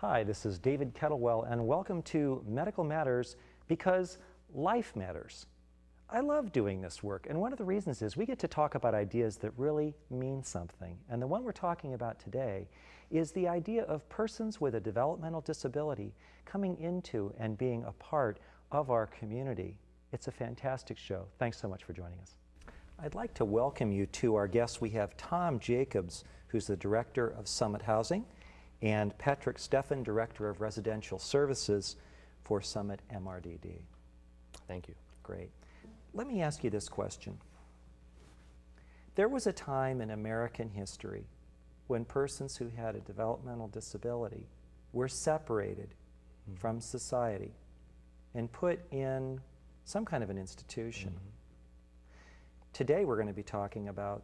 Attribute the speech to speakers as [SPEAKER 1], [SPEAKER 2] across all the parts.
[SPEAKER 1] Hi, this is David Kettlewell, and welcome to Medical Matters, because life matters. I love doing this work, and one of the reasons is we get to talk about ideas that really mean something. And the one we're talking about today is the idea of persons with a developmental disability coming into and being a part of our community. It's a fantastic show. Thanks so much for joining us. I'd like to welcome you to our guests. We have Tom Jacobs, who's the Director of Summit Housing, and Patrick Steffen, Director of Residential Services for Summit MRDD.
[SPEAKER 2] Thank you.
[SPEAKER 1] Great. Let me ask you this question. There was a time in American history when persons who had a developmental disability were separated from society and put in some kind of an institution. Today we're going to be talking about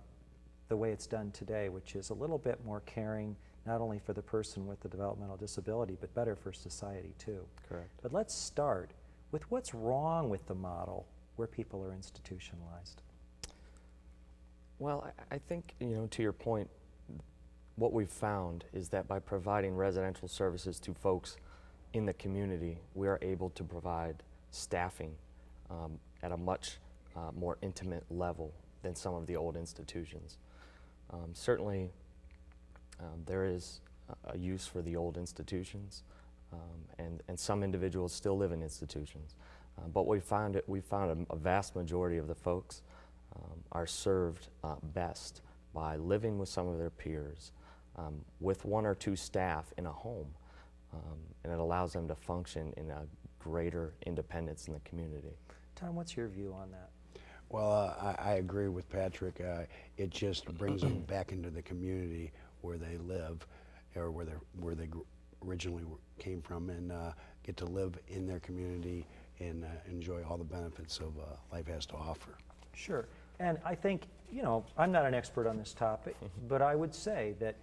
[SPEAKER 1] the way it's done today, which is a little bit more caring, not only for the person with the developmental disability, but better for society too.
[SPEAKER 2] Correct.
[SPEAKER 1] But let's start with what's wrong with the model where people are institutionalized.
[SPEAKER 2] Well, I think, to your point, what we've found is that by providing residential services to folks in the community, we are able to provide staffing at a much more intimate level than some of the old institutions. Certainly, there is a use for the old institutions, and some individuals still live in institutions. But we found a vast majority of the folks are served best by living with some of their peers, with one or two staff in a home, and it allows them to function in a greater independence in the community.
[SPEAKER 1] Tom, what's your view on that?
[SPEAKER 3] Well, I agree with Patrick. It just brings them back into the community where they live, or where they originally came from, and get to live in their community and enjoy all the benefits of life has to offer.
[SPEAKER 1] Sure. And I think, I'm not an expert on this topic, but I would say that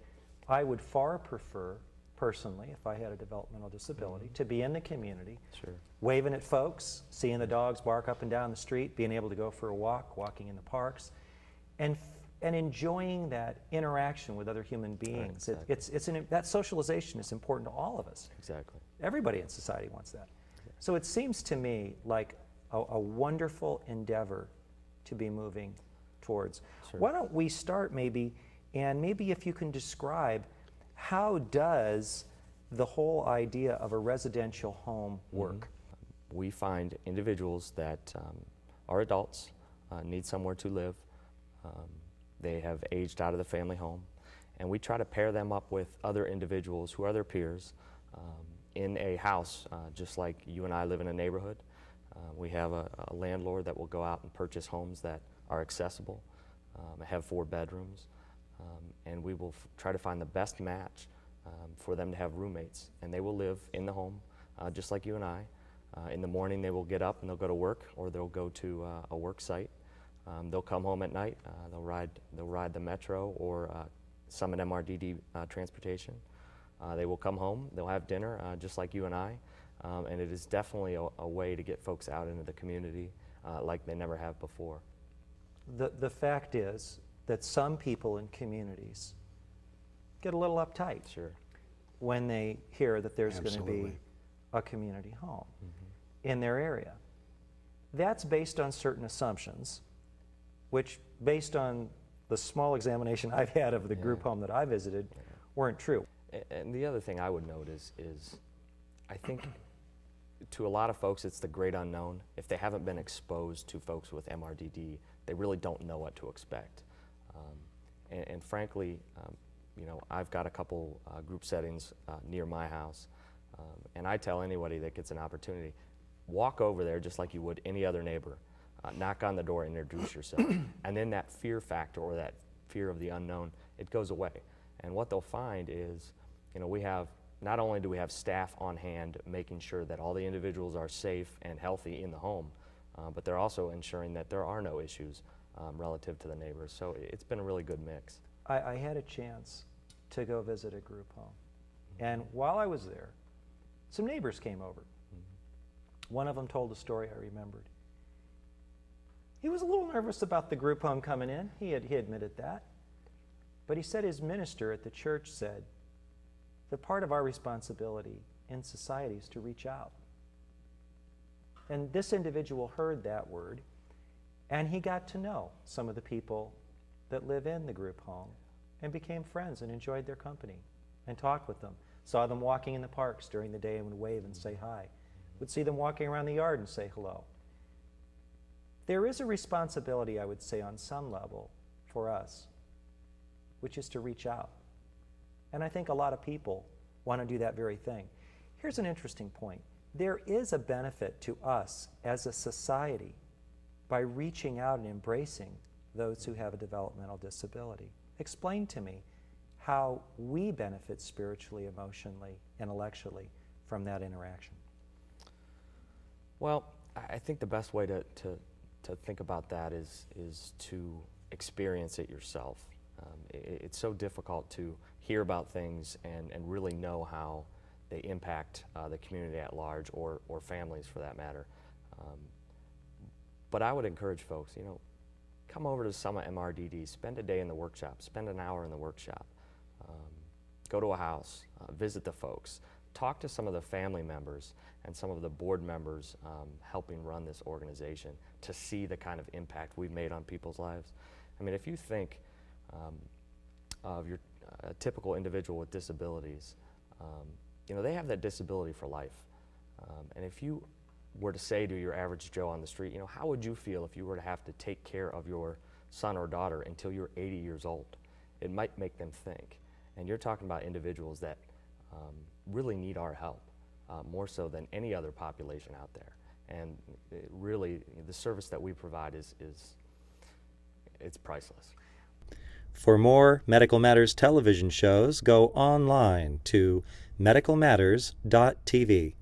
[SPEAKER 1] I would far prefer, personally, if I had a developmental disability, to be in the community,
[SPEAKER 2] Sure.
[SPEAKER 1] waving at folks, seeing the dogs bark up and down the street, being able to go for a walk, walking in the parks, and enjoying that interaction with other human beings.
[SPEAKER 2] Right, exactly.
[SPEAKER 1] That socialization is important to all of us.
[SPEAKER 2] Exactly.
[SPEAKER 1] Everybody in society wants that. So it seems to me like a wonderful endeavor to be moving towards.
[SPEAKER 2] Sure.
[SPEAKER 1] Why don't we start maybe if you can describe how does the whole idea of a residential home work?
[SPEAKER 2] We find individuals that are adults, need somewhere to live. They have aged out of the family home, and we try to pair them up with other individuals who are their peers in a house, just like you and I live in a neighborhood. We have a landlord that will go out and purchase homes that are accessible, have 4 bedrooms, and we will try to find the best match for them to have roommates, and they will live in the home just like you and I. In the morning they will get up and they'll go to work, or they'll go to a work site. They'll come home at night, they'll ride the metro or Summit MRDD transportation. They will come home, they'll have dinner just like you and I, and it is definitely a way to get folks out into the community like they never have before.
[SPEAKER 1] The fact is that some people in communities get a little uptight
[SPEAKER 2] Sure.
[SPEAKER 1] when they hear that there's going to
[SPEAKER 3] Absolutely.
[SPEAKER 1] be a community home in their area. That's based on certain assumptions, which, based on the small examination I've had of the group home that I visited, weren't true.
[SPEAKER 2] And the other thing I would note is I think to a lot of folks it's the great unknown. If they haven't been exposed to folks with MRDD, they really don't know what to expect. And frankly, I've got a couple group settings near my house, and I tell anybody that gets an opportunity, walk over there just like you would any other neighbor. Knock on the door, introduce yourself, and then that fear factor, or that fear of the unknown, it goes away. And what they'll find is, not only do we have staff on hand making sure that all the individuals are safe and healthy in the home, but they're also ensuring that there are no issues relative to the neighbors. So it's been a really good mix.
[SPEAKER 1] I had a chance to go visit a group home, and while I was there, some neighbors came over. One of them told a story I remembered. He was a little nervous about the group home coming in. He admitted that. But he said his minister at the church said, that part of our responsibility in society is to reach out. And this individual heard that word, and he got to know some of the people that live in the group home and became friends and enjoyed their company and talked with them. Saw them walking in the parks during the day and would wave and say hi. Would see them walking around the yard and say hello. There is a responsibility, I would say, on some level for us, which is to reach out. And I think a lot of people want to do that very thing. Here's an interesting point. There is a benefit to us as a society by reaching out and embracing those who have a developmental disability. Explain to me how we benefit spiritually, emotionally, intellectually from that interaction.
[SPEAKER 2] Well, I think the best way to think about that is to experience it yourself. It's so difficult to hear about things and really know how they impact the community at large, or families for that matter. But I would encourage folks, come over to Summit MRDD, spend a day in the workshop, spend an hour in the workshop, go to a house, visit the folks, talk to some of the family members and some of the board members helping run this organization to see the kind of impact we've made on people's lives. I mean, if you think of your typical individual with disabilities, they have that disability for life. And if you were to say to your average Joe on the street, how would you feel if you were to have to take care of your son or daughter until you're 80 years old? It might make them think. And you're talking about individuals that really need our help, more so than any other population out there. And really, the service that we provide it's priceless.
[SPEAKER 1] For more Medical Matters television shows, go online to medicalmatters.tv.